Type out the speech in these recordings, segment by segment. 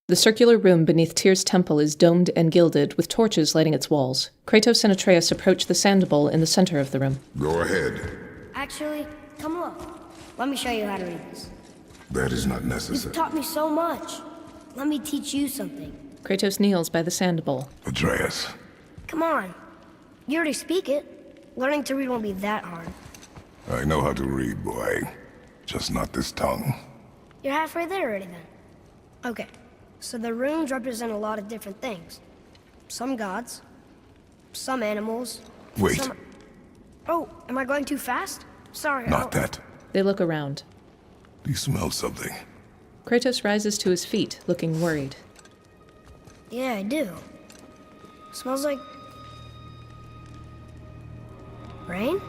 The circular room beneath Tyr's temple is domed and gilded, with torches lighting its walls. Kratos and Atreus approach the sand bowl in the center of the room. Go ahead. Actually, come look. Let me show you how to read this. That is not necessary. You've taught me so much. Let me teach you something. Kratos kneels by the sand bowl. Atreus. Come on. You already speak it. Learning to read won't be that hard. I know how to read, boy. Just not this tongue. You're halfway there already then. Okay, so the runes represent a lot of different things. Some gods, some animals. Wait. Oh, am I going too fast? Sorry. Not that. They look around. Do you smell something? Kratos rises to his feet, looking worried. Yeah, I do. Smells like... rain?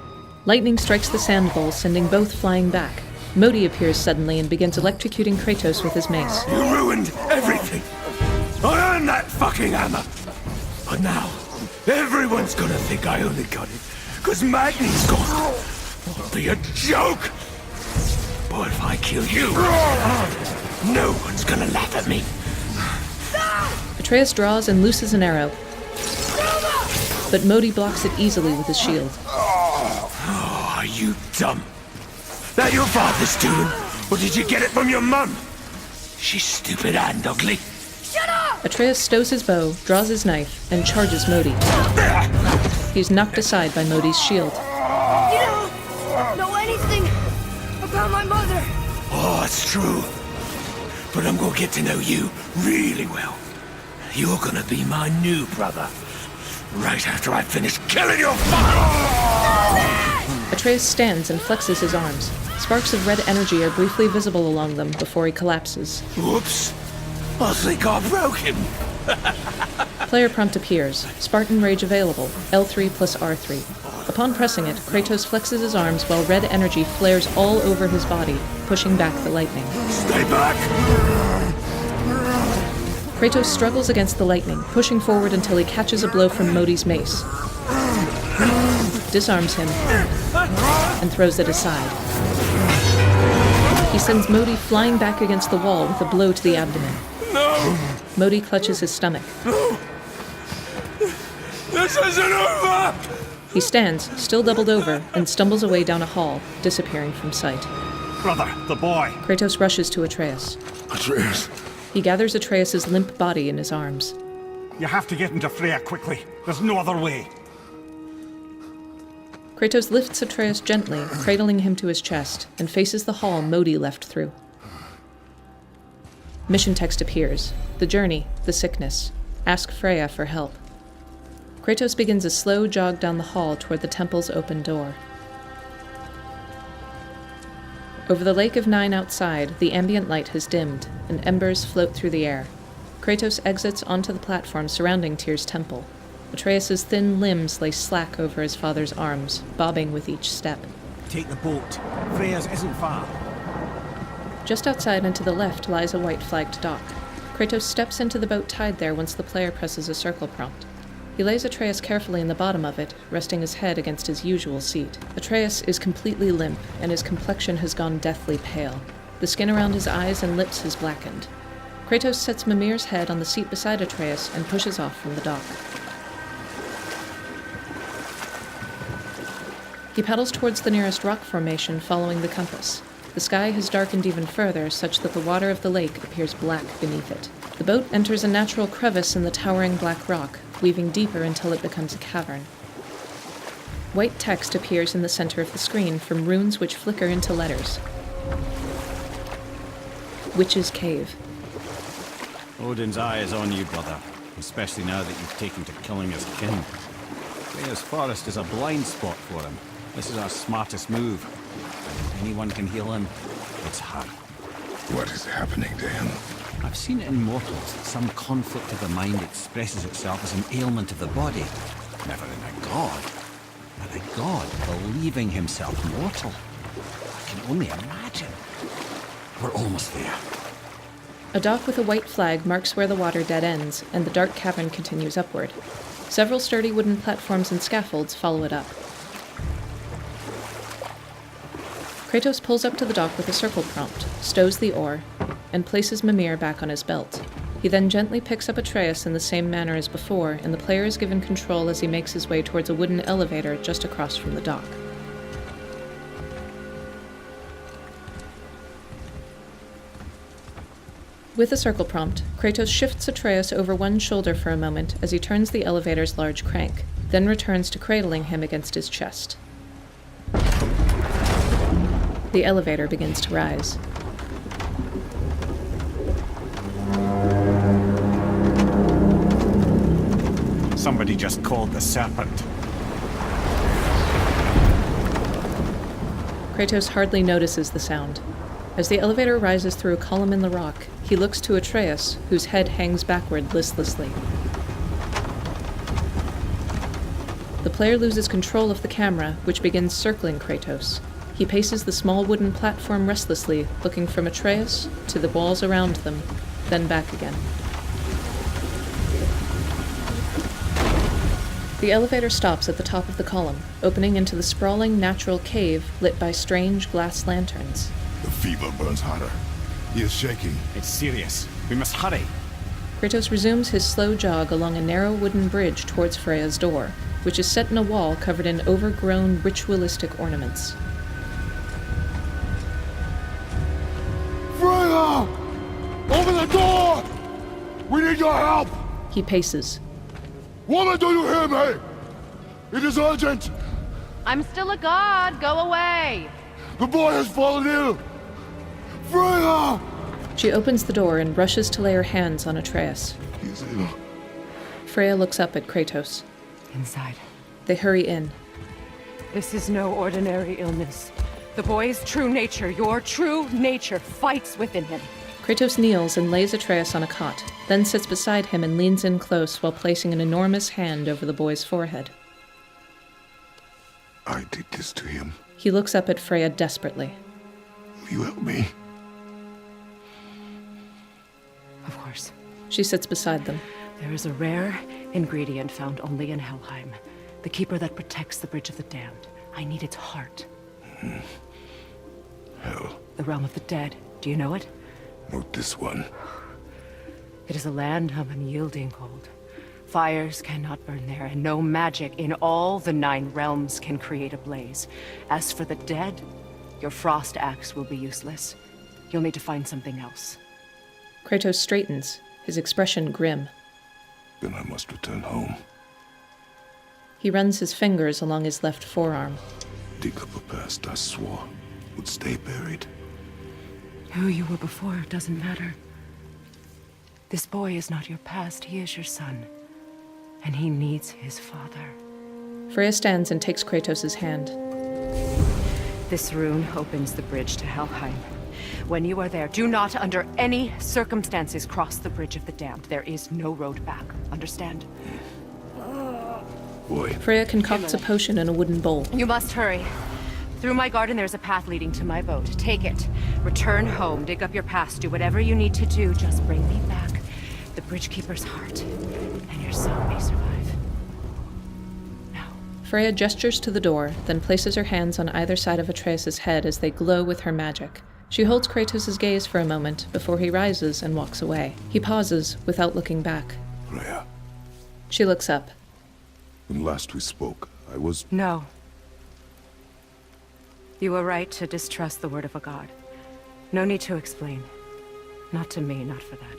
Lightning strikes the sand bowl, sending both flying back. Modi appears suddenly and begins electrocuting Kratos with his mace. You ruined everything! I earned that fucking hammer! But now, everyone's gonna think I only got it, because Magni's gone! It'll be a joke! But if I kill you, no one's gonna laugh at me! Atreus draws and looses an arrow, but Modi blocks it easily with his shield. Oh, are you dumb? That your father's doing? Or did you get it from your mum? She's stupid and ugly. Shut up! Atreus stows his bow, draws his knife, and charges Modi. He's knocked aside by Modi's shield. You don't know anything about my mother. Oh, it's true. But I'm gonna get to know you really well. You're gonna be my new brother. Right after I finish killing your father! Atreus stands and flexes his arms. Sparks of red energy are briefly visible along them before he collapses. Whoops. I think I broke him. Player prompt appears. Spartan Rage available. L3 plus R3. Upon pressing it, Kratos flexes his arms while red energy flares all over his body, pushing back the lightning. Stay back! Kratos struggles against the lightning, pushing forward until he catches a blow from Modi's mace, disarms him, and throws it aside. He sends Modi flying back against the wall with a blow to the abdomen. No! Modi clutches his stomach. No! This isn't over! He stands, still doubled over, and stumbles away down a hall, disappearing from sight. Brother, the boy. Kratos rushes to Atreus. Atreus. He gathers Atreus' limp body in his arms. You have to get into Freya quickly. There's no other way. Kratos lifts Atreus gently, cradling him to his chest, and faces the hall Modi left through. Mission text appears. The journey, the sickness. Ask Freya for help. Kratos begins a slow jog down the hall toward the temple's open door. Over the Lake of Nine outside, the ambient light has dimmed, and embers float through the air. Kratos exits onto the platform surrounding Tyr's temple. Atreus' thin limbs lay slack over his father's arms, bobbing with each step. Take the boat. Freya's isn't far. Just outside and to the left lies a white-flagged dock. Kratos steps into the boat tied there once the player presses a circle prompt. He lays Atreus carefully in the bottom of it, resting his head against his usual seat. Atreus is completely limp, and his complexion has gone deathly pale. The skin around his eyes and lips has blackened. Kratos sets Mimir's head on the seat beside Atreus and pushes off from the dock. He paddles towards the nearest rock formation, following the compass. The sky has darkened even further, such that the water of the lake appears black beneath it. The boat enters a natural crevice in the towering black rock, weaving deeper until it becomes a cavern. White text appears in the center of the screen from runes which flicker into letters. Witch's Cave. Odin's eye is on you, brother, especially now that you've taken to killing his kin. Freya's forest is a blind spot for him. This is our smartest move. And if anyone can heal him, it's her. What is happening to him? I've seen it in mortals that some conflict of the mind expresses itself as an ailment of the body. Never in a god. But a god believing himself mortal. I can only imagine. We're almost there. A dock with a white flag marks where the water dead ends, and the dark cavern continues upward. Several sturdy wooden platforms and scaffolds follow it up. Kratos pulls up to the dock with a circle prompt, stows the oar, and places Mimir back on his belt. He then gently picks up Atreus in the same manner as before, and the player is given control as he makes his way towards a wooden elevator just across from the dock. With a circle prompt, Kratos shifts Atreus over one shoulder for a moment as he turns the elevator's large crank, then returns to cradling him against his chest. The elevator begins to rise. Somebody just called the serpent. Kratos hardly notices the sound. As the elevator rises through a column in the rock, he looks to Atreus, whose head hangs backward listlessly. The player loses control of the camera, which begins circling Kratos. He paces the small wooden platform restlessly, looking from Atreus to the walls around them, then back again. The elevator stops at the top of the column, opening into the sprawling natural cave lit by strange glass lanterns. The fever burns hotter. He is shaking. It's serious. We must hurry. Kratos resumes his slow jog along a narrow wooden bridge towards Freya's door, which is set in a wall covered in overgrown ritualistic ornaments. Freya! Open the door! We need your help! He paces. Woman, do you hear me? It is urgent! I'm still a god. Go away. The boy has fallen ill! Freya! She opens the door and rushes to lay her hands on Atreus. He is ill. Freya looks up at Kratos. Inside. They hurry in. This is no ordinary illness. The boy's true nature, your true nature, fights within him. Kratos kneels and lays Atreus on a cot, then sits beside him and leans in close while placing an enormous hand over the boy's forehead. I did this to him. He looks up at Freya desperately. Will you help me? Of course. She sits beside them. There is a rare ingredient found only in Helheim. The keeper that protects the Bridge of the Damned. I need its heart. Hell, The realm of the dead. Do you know it? not this one. It is a land of unyielding cold. Fires cannot burn there, and no magic in all the 9 realms can create a blaze. As for the dead, your frost axe will be useless. You'll need to find something else. Kratos straightens, his expression grim. Then I must return home. He runs his fingers along his left forearm. Dig up a past I swore would stay buried. Who you were before doesn't matter. This boy is not your past, he is your son. And he needs his father. Freya stands and takes Kratos' hand. This rune opens the bridge to Helheim. When you are there, do not under any circumstances cross the Bridge of the Damned. There is no road back. Understand? Boy, Freya concocts a potion in a wooden bowl. You must hurry. Through my garden, there's a path leading to my boat. Take it. Return home, dig up your past, do whatever you need to do. Just bring me back the Bridgekeeper's heart, and your son may survive. Now. Freya gestures to the door, then places her hands on either side of Atreus' head as they glow with her magic. She holds Kratos' gaze for a moment before he rises and walks away. He pauses without looking back. Freya, She looks up. when last we spoke, I was... No. You were right to distrust the word of a god. No need to explain. Not to me, not for that.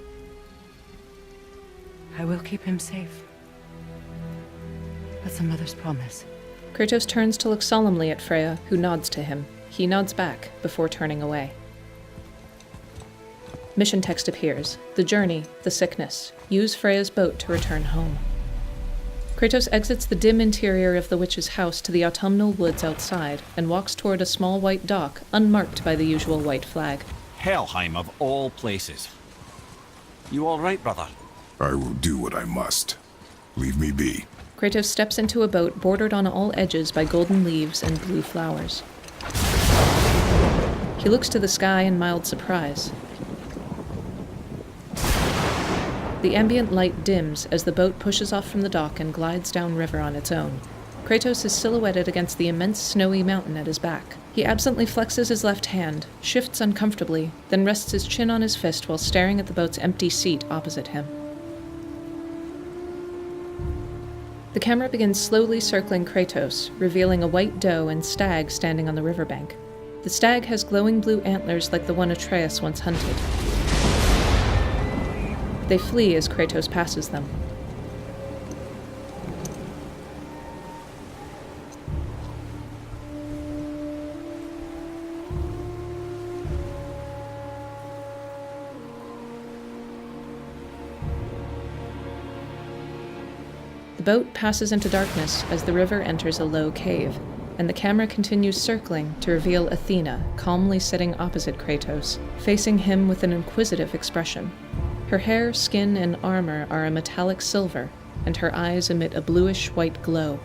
I will keep him safe. That's a mother's promise. Kratos turns to look solemnly at Freya, who nods to him. He nods back before turning away. Mission text appears. The journey, the sickness. Use Freya's boat to return home. Kratos exits the dim interior of the witch's house to the autumnal woods outside and walks toward a small white dock, unmarked by the usual white flag. Helheim of all places. You all right, brother? I will do what I must. Leave me be. Kratos steps into a boat bordered on all edges by golden leaves and blue flowers. He looks to the sky in mild surprise. The ambient light dims as the boat pushes off from the dock and glides downriver on its own. Kratos is silhouetted against the immense snowy mountain at his back. He absently flexes his left hand, shifts uncomfortably, then rests his chin on his fist while staring at the boat's empty seat opposite him. The camera begins slowly circling Kratos, revealing a white doe and stag standing on the riverbank. The stag has glowing blue antlers like the one Atreus once hunted. They flee as Kratos passes them. The boat passes into darkness as the river enters a low cave, and the camera continues circling to reveal Athena calmly sitting opposite Kratos, facing him with an inquisitive expression. Her hair, skin, and armor are a metallic silver, and her eyes emit a bluish-white glow.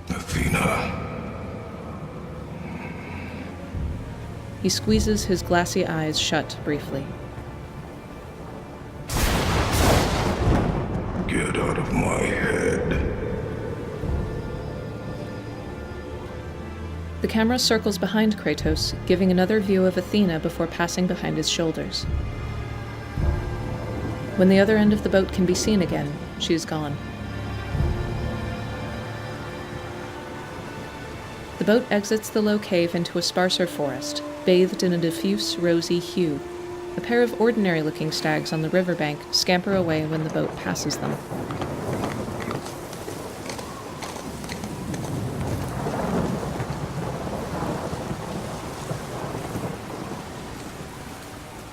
Athena. He squeezes his glassy eyes shut briefly. Get out of my head. The camera circles behind Kratos, giving another view of Athena before passing behind his shoulders. When the other end of the boat can be seen again, she is gone. The boat exits the low cave into a sparser forest, bathed in a diffuse rosy hue. A pair of ordinary-looking stags on the riverbank scamper away when the boat passes them.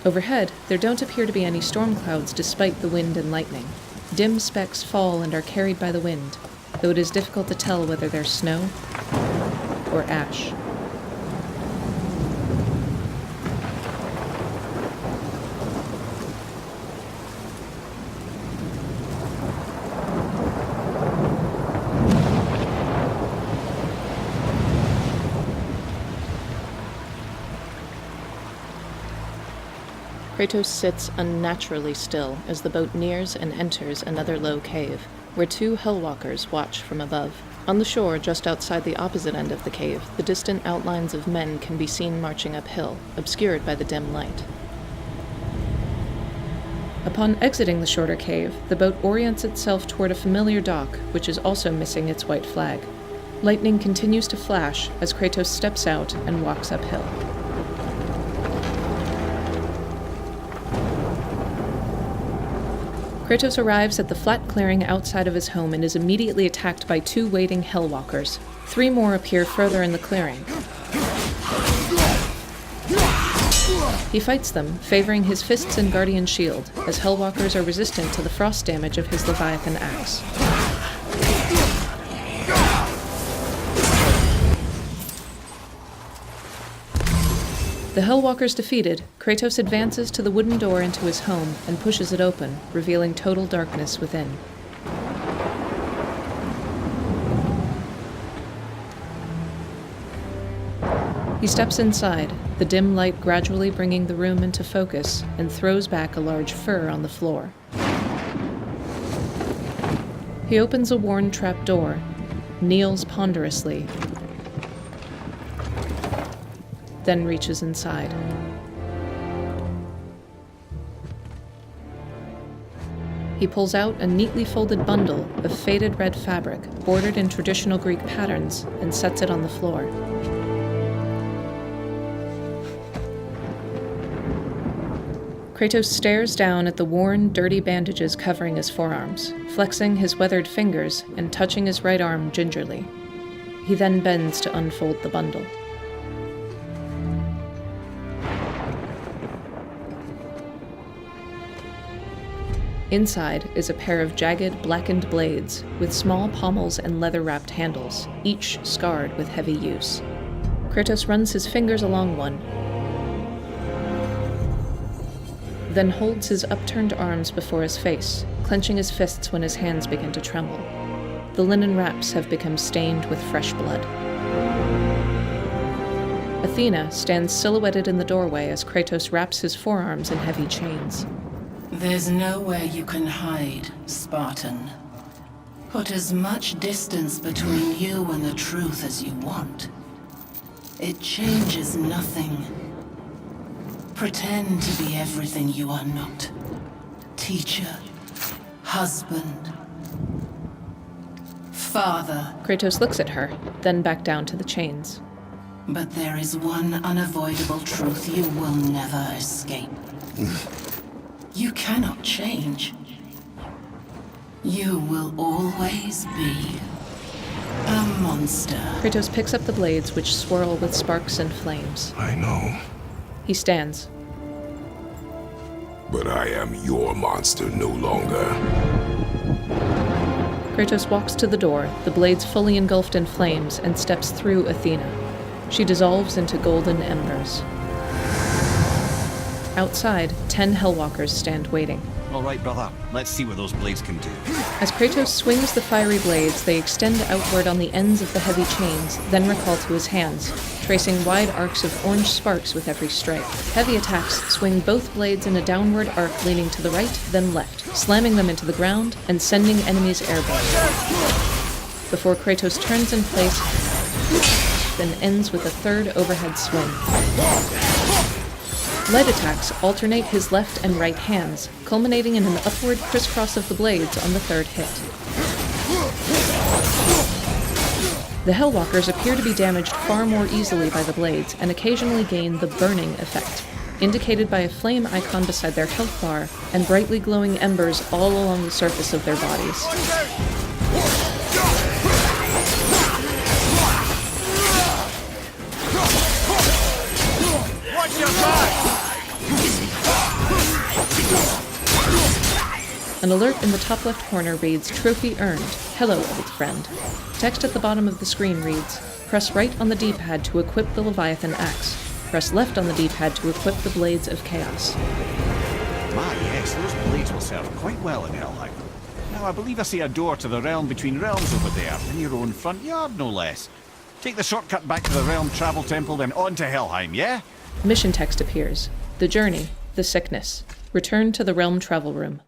Overhead, there don't appear to be any storm clouds despite the wind and lightning. Dim specks fall and are carried by the wind, though it is difficult to tell whether they're snow or ash. Kratos sits unnaturally still as the boat nears and enters another low cave, where two Hellwalkers watch from above. On the shore, just outside the opposite end of the cave, the distant outlines of men can be seen marching uphill, obscured by the dim light. Upon exiting the shorter cave, the boat orients itself toward a familiar dock, which is also missing its white flag. Lightning continues to flash as Kratos steps out and walks uphill. Kratos arrives at the flat clearing outside of his home and is immediately attacked by two waiting Hellwalkers. 3 more appear further in the clearing. He fights them, favoring his fists and guardian shield, as Hellwalkers are resistant to the frost damage of his Leviathan axe. The Hellwalkers defeated, Kratos advances to the wooden door into his home and pushes it open, revealing total darkness within. He steps inside, the dim light gradually bringing the room into focus, and throws back a large fur on the floor. He opens a worn trap door, kneels ponderously, then reaches inside. He pulls out a neatly folded bundle of faded red fabric, bordered in traditional Greek patterns, and sets it on the floor. Kratos stares down at the worn, dirty bandages covering his forearms, flexing his weathered fingers and touching his right arm gingerly. He then bends to unfold the bundle. Inside is a pair of jagged, blackened blades with small pommels and leather-wrapped handles, each scarred with heavy use. Kratos runs his fingers along one, then holds his upturned arms before his face, clenching his fists when his hands begin to tremble. The linen wraps have become stained with fresh blood. Athena stands silhouetted in the doorway as Kratos wraps his forearms in heavy chains. There's nowhere you can hide, Spartan. Put as much distance between you and the truth as you want. It changes nothing. Pretend to be everything you are not. Teacher, husband, father. Kratos looks at her, then back down to the chains. But there is one unavoidable truth you will never escape. You cannot change. You will always be a monster. Kratos picks up the blades, which swirl with sparks and flames. I know. He stands. But I am your monster no longer. Kratos walks to the door, the blades fully engulfed in flames, and steps through Athena. She dissolves into golden embers. Outside, 10 Hellwalkers stand waiting. All right, brother. Let's see what those blades can do. As Kratos swings the fiery blades, they extend outward on the ends of the heavy chains, then recall to his hands, tracing wide arcs of orange sparks with every strike. Heavy attacks swing both blades in a downward arc leaning to the right, then left, slamming them into the ground and sending enemies airborne. Before Kratos turns in place, then ends with a third overhead swing. Light attacks alternate his left and right hands, culminating in an upward crisscross of the blades on the third hit. The Hellwalkers appear to be damaged far more easily by the blades and occasionally gain the burning effect, indicated by a flame icon beside their health bar and brightly glowing embers all along the surface of their bodies. Watch your back! An alert in the top left corner reads, "Trophy earned. Hello, old friend." Text at the bottom of the screen reads, "Press right on the D-pad to equip the Leviathan axe. Press left on the D-pad to equip the Blades of Chaos." My, yes, those blades will serve quite well in Helheim. Now, I believe I see a door to the realm between realms over there, in your own front yard, no less. Take the shortcut back to the realm travel temple, then on to Helheim, yeah? Mission text appears. The journey, the sickness. Return to the realm travel room.